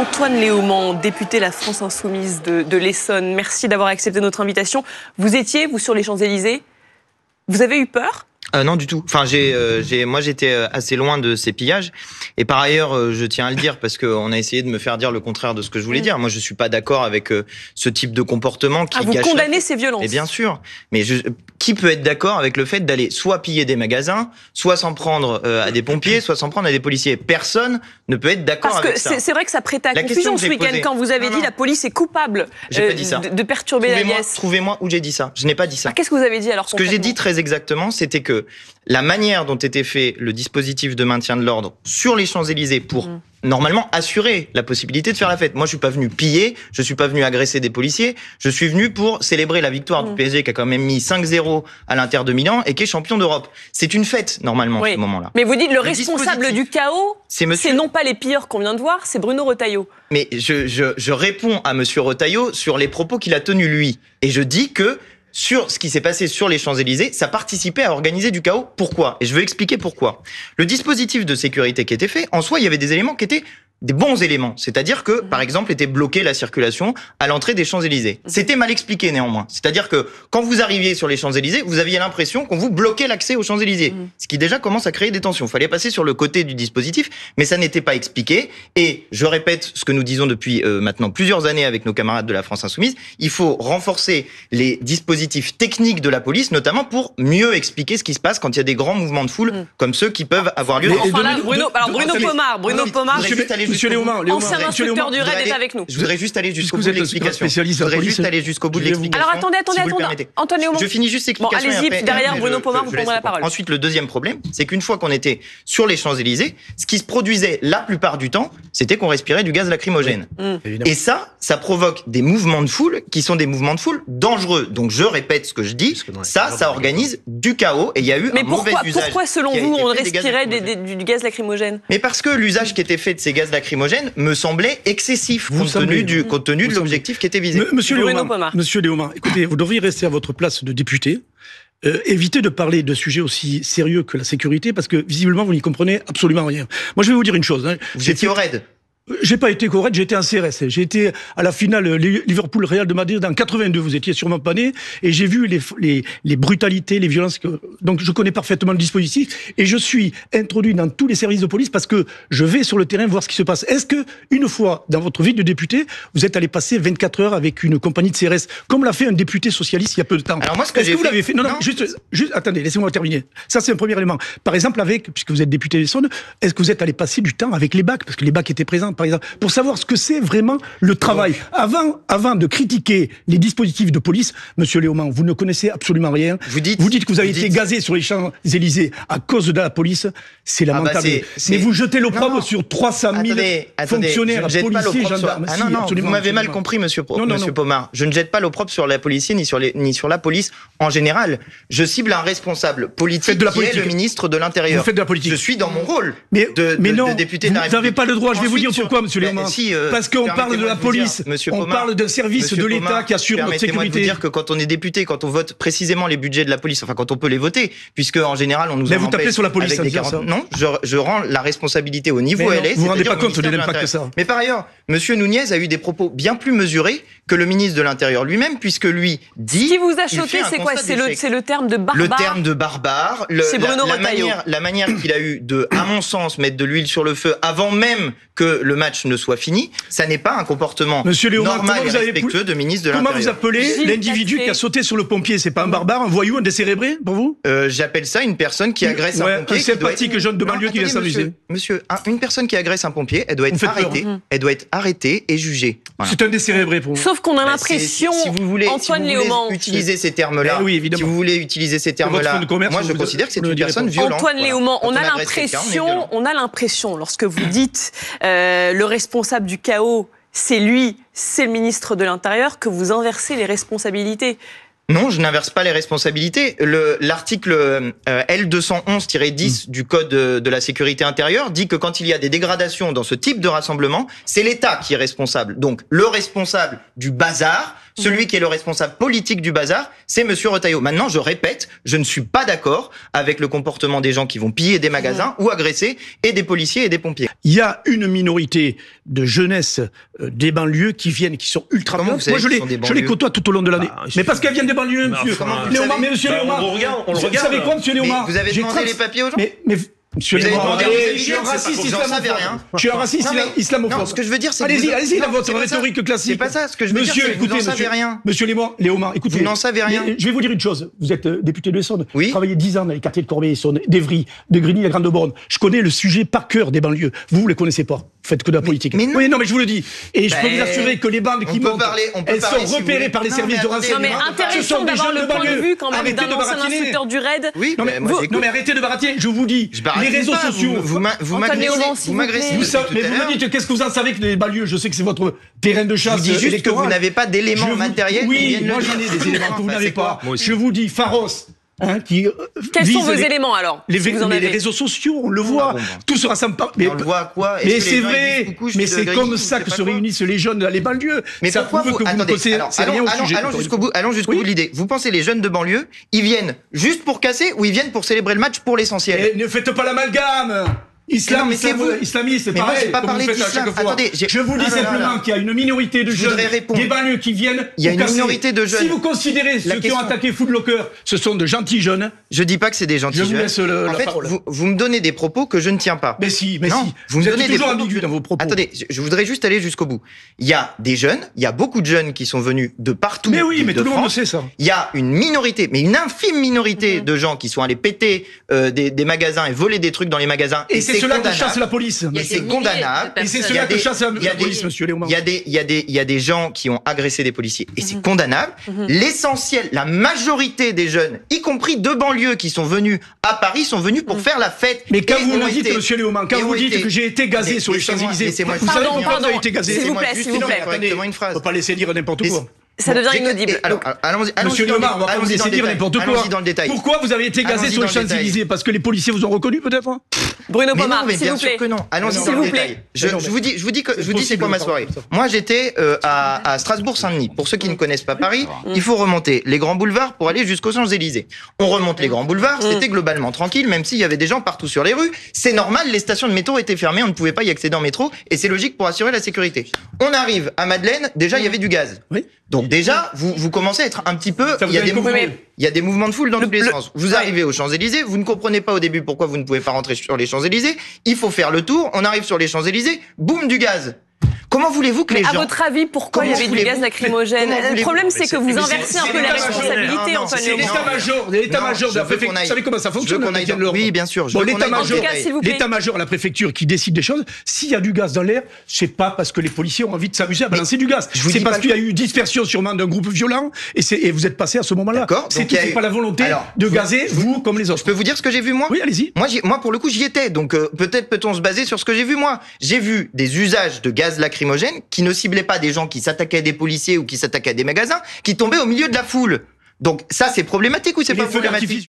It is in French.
Antoine Léaumont, député La France Insoumise de l'Essonne, merci d'avoir accepté notre invitation. Vous étiez, vous, sur les Champs-Élysées? Vous avez eu peur? Non, du tout. Enfin, moi, j'étais assez loin de ces pillages. Et par ailleurs, je tiens à le dire parce qu'on a essayé de me faire dire le contraire de ce que je voulais dire. Moi, je suis pas d'accord avec ce type de comportement qui vous condamnez ces violences? Et bien sûr. Mais qui peut être d'accord avec le fait d'aller soit piller des magasins, soit s'en prendre à des pompiers, soit s'en prendre à des policiers? Personne ne peut être d'accord avec ça. C'est vrai que ça prêtait à confusion ce week-end quand vous avez dit la police est coupable de perturber la liesse. Trouvez-moi où j'ai dit ça. Je n'ai pas dit ça. Qu'est-ce que vous avez dit alors? Ce que j'ai dit très exactement, c'était que la manière dont était fait le dispositif de maintien de l'ordre sur les Champs-Élysées pour normalement assurer la possibilité de faire la fête. Moi, je suis pas venu piller, je suis pas venu agresser des policiers, je suis venu pour célébrer la victoire du PSG qui a quand même mis 5-0 à l'Inter de Milan et qui est champion d'Europe. C'est une fête, normalement, ce moment-là. Mais vous dites le responsable du chaos, c'est non pas les pilleurs qu'on vient de voir, c'est Bruno Retailleau. Mais je réponds à monsieur Retailleau sur les propos qu'il a tenus, lui. Et je dis que sur ce qui s'est passé sur les Champs-Élysées, ça participait à organiser du chaos. Pourquoi? Et je veux expliquer pourquoi. Le dispositif de sécurité qui était fait, en soi, il y avait des éléments qui étaient des bons éléments. C'est-à-dire que, par exemple, était bloquée la circulation à l'entrée des Champs-Élysées. C'était mal expliqué, néanmoins. C'est-à-dire que, quand vous arriviez sur les Champs-Élysées, vous aviez l'impression qu'on vous bloquait l'accès aux Champs-Élysées. Ce qui, déjà, commence à créer des tensions. Il fallait passer sur le côté du dispositif, mais ça n'était pas expliqué. Et je répète ce que nous disons depuis maintenant plusieurs années avec nos camarades de la France Insoumise. Il faut renforcer les dispositifs techniques de la police, notamment pour mieux expliquer ce qui se passe quand il y a des grands mouvements de foule, comme ceux qui peuvent avoir lieu. Bruno Pomar, Monsieur Léaumont, ancien instructeur du RAID, est avec nous. Je voudrais juste aller jusqu'au bout de l'explication. Alors attendez, Antoine Léaumont. Je finis juste l'explication. Allez-y, derrière Bruno Pomar, vous prendrez la parole. Ensuite, le deuxième problème, c'est qu'une fois qu'on était sur les Champs-Élysées, ce qui se produisait la plupart du temps, c'était qu'on respirait du gaz lacrymogène. Et ça provoque des mouvements de foule qui sont des mouvements de foule dangereux. Donc je répète ce que je dis, ça organise du chaos et il y a eu un mauvais usage. Mais pourquoi, selon vous, on respirait du gaz lacrymogène? Mais parce que l'usage qui était fait de ces gaz lacrymogènes me semblait excessif compte tenu de l'objectif qui était visé. Monsieur Léaumont, écoutez, vous devriez rester à votre place de député. Évitez de parler de sujets aussi sérieux que la sécurité, parce que visiblement vous n'y comprenez absolument rien. Moi je vais vous dire une chose. Vous étiez au RAID? J'ai pas été correct, j'ai été en CRS. J'ai été à la finale Liverpool-Real de Madrid en 82. Vous étiez sûrement pas né. Et j'ai vu les brutalités, les violences. Donc je connais parfaitement le dispositif. Et je suis introduit dans tous les services de police parce que je vais sur le terrain voir ce qui se passe. Est-ce que, une fois, dans votre vie de député, vous êtes allé passer 24 heures avec une compagnie de CRS, comme l'a fait un député socialiste il y a peu de temps? Alors moi, est-ce que vous l'avez fait? Non, juste, attendez, laissez-moi terminer. Ça, c'est un premier élément. Par exemple, puisque vous êtes député d'Essonne, est-ce que vous êtes allé passer du temps avec les BAC? Parce que les BAC étaient présents, par exemple, pour savoir ce que c'est vraiment le travail. Avant de critiquer les dispositifs de police, monsieur Léaumont, vous ne connaissez absolument rien. Vous dites que vous avez été gazé sur les Champs-Élysées à cause de la police. C'est lamentable. Mais vous jetez l'opprobre sur 300 000 fonctionnaires, policiers, gendarmes. Vous m'avez mal compris, monsieur Pomar. Je ne jette pas l'opprobre sur la police ni sur la police en général. Je cible un responsable politique qui est le ministre de l'Intérieur. Vous faites de la politique. Je suis dans mon rôle de député de la République. Vous n'avez pas le droit. Je vais vous dire pourquoi, monsieur Léaumont. Parce qu'on parle de la police, on parle d'un service de l'État qui assure notre sécurité. Permettez-moi de vous dire que quand on est député, quand on vote précisément les budgets de la police, enfin quand on peut les voter, puisque en général on nous mais vous tapez sur la police, avec des 40... Non, je rends la responsabilité au niveau LS. Vous ne vous rendez pas compte de l'impact que ça. Mais par ailleurs, monsieur Nunez a eu des propos bien plus mesurés que le ministre de l'Intérieur lui-même, puisque lui dit... Ce qui vous a choqué, c'est quoi? C'est le terme de barbare? Le terme de barbare, c'est Bruno Retailleau. La manière qu'il a eu de, à mon sens, mettre de l'huile sur le feu avant même que le match ne soit fini, ça n'est pas un comportement normal et respectueux de ministre de l'Intérieur. Comment vous appelez l'individu qui a sauté sur le pompier? C'est pas un barbare, un voyou, un décérébré pour vous? J'appelle ça une personne qui agresse un pompier. Un sympathique jeune de banlieue qui vient s'amuser. Monsieur, une personne qui agresse un pompier, elle doit être arrêtée. Elle doit être arrêtée et jugée. Voilà. C'est un décérébré pour vous. Sauf qu'on a l'impression, Antoine Léaumont, utiliser ces termes-là. Oui, évidemment. Si vous voulez utiliser ces termes-là, moi je considère que c'est une personne violente. Antoine Léaumont, on a l'impression, lorsque vous dites le responsable du chaos, c'est lui, c'est le ministre de l'Intérieur, que vous inversez les responsabilités. Non, je n'inverse pas les responsabilités. L'article L211-10 du Code de la sécurité intérieure dit que quand il y a des dégradations dans ce type de rassemblement, c'est l'État qui est responsable. Donc, le responsable du bazar Celui qui est le responsable politique du bazar, c'est monsieur Retailleau. Maintenant, je répète, je ne suis pas d'accord avec le comportement des gens qui vont piller des magasins ou agresser et des policiers et des pompiers. Il y a une minorité de jeunesse des banlieues qui viennent, qui sont ultra violentes. Moi, je les côtoie tout au long de l'année. Mais parce qu'elles viennent des banlieues, monsieur. Léomar, mais monsieur Léomar, on le regarde. vous savez quoi, monsieur Léomar? Vous avez demandé les papiers aux gens? Mais monsieur Léomar, je suis un raciste islamophobe. Je suis un raciste islamophobe. Non, ce que je veux dire, c'est allez-y, dans votre rhétorique classique. C'est pas ça. Ce que je veux dire, c'est que vous n'en savez rien. Monsieur Léomar, écoutez. Vous n'en savez rien. Je vais vous dire une chose. Vous êtes député de l'Essonne. Oui. Vous travaillez 10 ans dans les quartiers de Corbeil-Essonne, d'Evry, de Grigny, la Grande-Borne. Je connais le sujet par cœur des banlieues. Vous les connaissez pas. Vous faites que de la politique. Mais non. Oui, non, mais je vous le dis. Et je peux vous assurer que les bandes qui montent, elles sont repérées par les services de renseignement. Non, mais intéressant d'avoir le point de vue quand même d'un ancien instructeur du RAID. Oui, non, mais arrêtez de baratiner. Je vous dis, les réseaux sociaux. Vous m'agressez. Mais vous me dites, qu'est-ce que vous en savez que les banlieues? Je sais que c'est votre terrain de chasse. Je dis juste que vous n'avez pas d'éléments matériels. Oui, moi j'en ai des éléments que vous n'avez pas. Je vous dis, Pharos. Quels sont vos éléments alors les réseaux sociaux, on le voit, tout se rassemble pas. Mais on le voit à quoi? Mais c'est vrai, mais c'est comme ça que se réunissent les jeunes dans les banlieues. Mais ça prouve que vous ne connaissez rien au sujet. Allons jusqu'au bout de l'idée. Vous pensez les jeunes de banlieue, ils viennent juste pour casser ou ils viennent pour célébrer le match pour l'essentiel? Ne faites pas l'amalgame. Islamiste, mais pareil. Moi, j'ai pas parlé d'islam. Attendez, je vous dis simplement qu'il y a une minorité de jeunes des banlieues qui viennent. Il y a une minorité de jeunes. Si vous considérez ceux qui ont attaqué Foot Locker, ce sont de gentils jeunes. Je dis pas que c'est des gentils jeunes. Je vous laisse la parole. Vous me donnez des propos que je ne tiens pas. Mais si. Vous me donnez toujours ambigu dans vos propos. Attendez, je voudrais juste aller jusqu'au bout. Il y a des jeunes, il y a beaucoup de jeunes qui sont venus de partout. Mais oui, mais tout le monde sait ça. Il y a une minorité, mais une infime minorité de gens qui sont allés péter des magasins et voler des trucs dans les magasins. Et c'est cela que chasse la police. Et c'est condamnable. Et c'est cela que chasse la police, monsieur Léomar. Il y a des gens qui ont agressé des policiers. Et c'est condamnable. L'essentiel, la majorité des jeunes, y compris de banlieue qui sont venus à Paris, sont venus pour faire la fête. Mais quand vous le dites, monsieur Léomar, quand vous dites que j'ai été gazé sur les Champs-Élysées, vous savez pourquoi vous avez été gazé? S'il vous plaît, s'il vous plaît. Correctement une phrase. On ne peut pas laisser dire n'importe quoi. Ça devient inaudible. Alors, allons-y. Monsieur Léomar, on va pas vous laisser dire n'importe quoi. Allons-y dans le détail. Pourquoi vous avez été gazé sur les Champs-Élysées? Parce que les policiers vous ont reconnu, peut-être? Bruno Pomar, s'il bien vous plaît. sûr que non. Allons-y dans le détail. Je vous dis c'est quoi ma soirée. Moi, j'étais à Strasbourg-Saint-Denis. Pour ceux qui ne connaissent pas Paris, il faut remonter les grands boulevards pour aller jusqu'aux Champs-Élysées. On remonte les grands boulevards, c'était globalement tranquille, même s'il y avait des gens partout sur les rues. C'est normal, les stations de métro étaient fermées, on ne pouvait pas y accéder en métro, et c'est logique pour assurer la sécurité. On arrive à Madeleine, déjà il y avait du gaz. Oui. Donc déjà, vous commencez à être un petit peu... Il y a des mouvements de foule dans tous les sens. Vous arrivez aux Champs-Élysées, vous ne comprenez pas au début pourquoi vous ne pouvez pas rentrer sur les Champs-Élysées. Il faut faire le tour, on arrive sur les Champs-Élysées, boum, du gaz. Comment voulez-vous que les gens... À votre avis, pourquoi il y avait du gaz lacrymogène? Le problème, c'est que vous inversez un peu la responsabilité, Antoine Léomar. L'état-major de la préfecture. Vous savez comment ça fonctionne? Oui, bien sûr. Bon, l'état-major, la préfecture qui décide des choses, s'il y a du gaz dans l'air, c'est pas parce que les policiers ont envie de s'amuser à balancer du gaz. C'est parce qu'il y a eu dispersion sûrement d'un groupe violent et vous êtes passé à ce moment-là. C'est pas la volonté de gazer, vous comme les autres. Je peux vous dire ce que j'ai vu moi? Oui, allez-y. Moi, pour le coup, j'y étais. Donc peut-être peut-on se baser sur ce que j'ai vu moi. J'ai vu des usages de gaz lacrymogène qui ne ciblaient pas des gens qui s'attaquaient à des policiers ou qui s'attaquaient à des magasins, qui tombaient au milieu de la foule. Donc ça, c'est problématique ou c'est pas problématique?